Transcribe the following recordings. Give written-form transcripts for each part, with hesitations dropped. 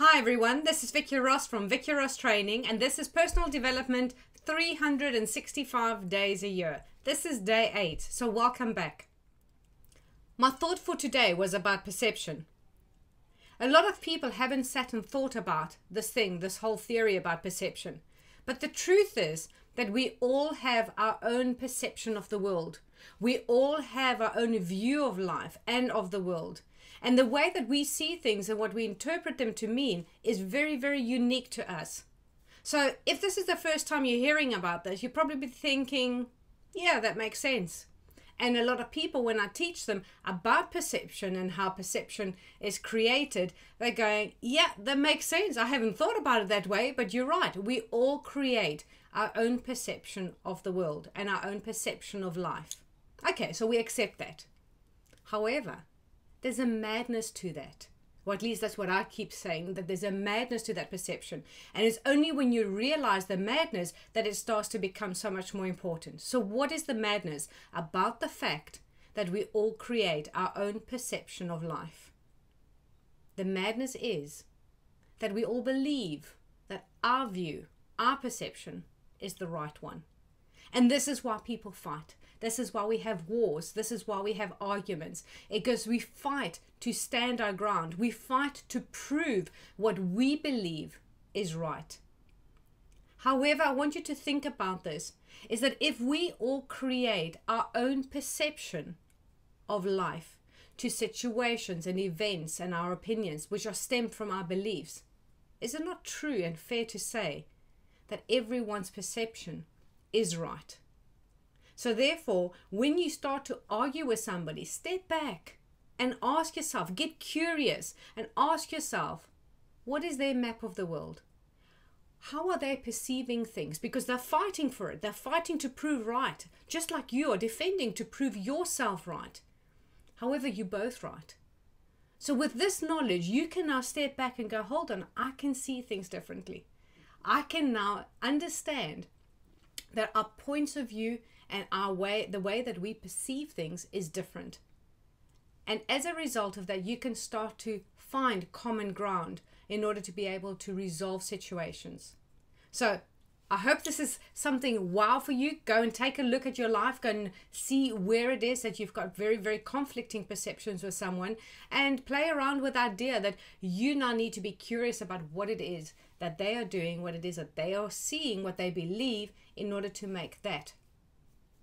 Hi everyone, this is Vicky Ross from Vicky Ross Training, and this is Personal Development 365 days a year. This is day 8, so welcome back. My thought for today was about perception. A lot of people haven't sat and thought about this whole theory about perception. But the truth is that we all have our own perception of the world. We all have our own view of life and of the world. And the way that we see things and what we interpret them to mean is very, very unique to us. So if this is the first time you're hearing about this, you'll probably be thinking, yeah, that makes sense. And a lot of people, when I teach them about perception and how perception is created, they're going, yeah, that makes sense. I haven't thought about it that way, but you're right. We all create our own perception of the world and our own perception of life. Okay, so we accept that. However, there's a madness to that. Or at least that's what I keep saying, that there's a madness to that perception. And it's only when you realize the madness that it starts to become so much more important. So what is the madness about the fact that we all create our own perception of life? The madness is that we all believe that our view, our perception is the right one. And this is why people fight. This is why we have wars. This is why we have arguments. Because we fight to stand our ground. We fight to prove what we believe is right. However, I want you to think about this, is that if we all create our own perception of life to situations and events and our opinions, which are stemmed from our beliefs, is it not true and fair to say that everyone's perception is right? So therefore, when you start to argue with somebody, step back and ask yourself, get curious and ask yourself, what is their map of the world? How are they perceiving things? Because they're fighting for it. They're fighting to prove right, just like you are defending to prove yourself right. However, you're both right. So with this knowledge, you can now step back and go, hold on, I can see things differently. I can now understand that our points of view and the way that we perceive things is different. And as a result of that, you can start to find common ground in order to be able to resolve situations. So I hope this is something wow for you. Go and take a look at your life. Go and see where it is that you've got very, very conflicting perceptions with someone, and play around with the idea that you now need to be curious about what it is that they are doing, what it is that they are seeing, what they believe, in order to make that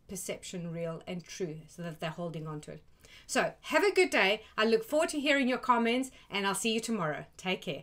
perception real and true, so that they're holding on to it. So have a good day. I look forward to hearing your comments, and I'll see you tomorrow. Take care.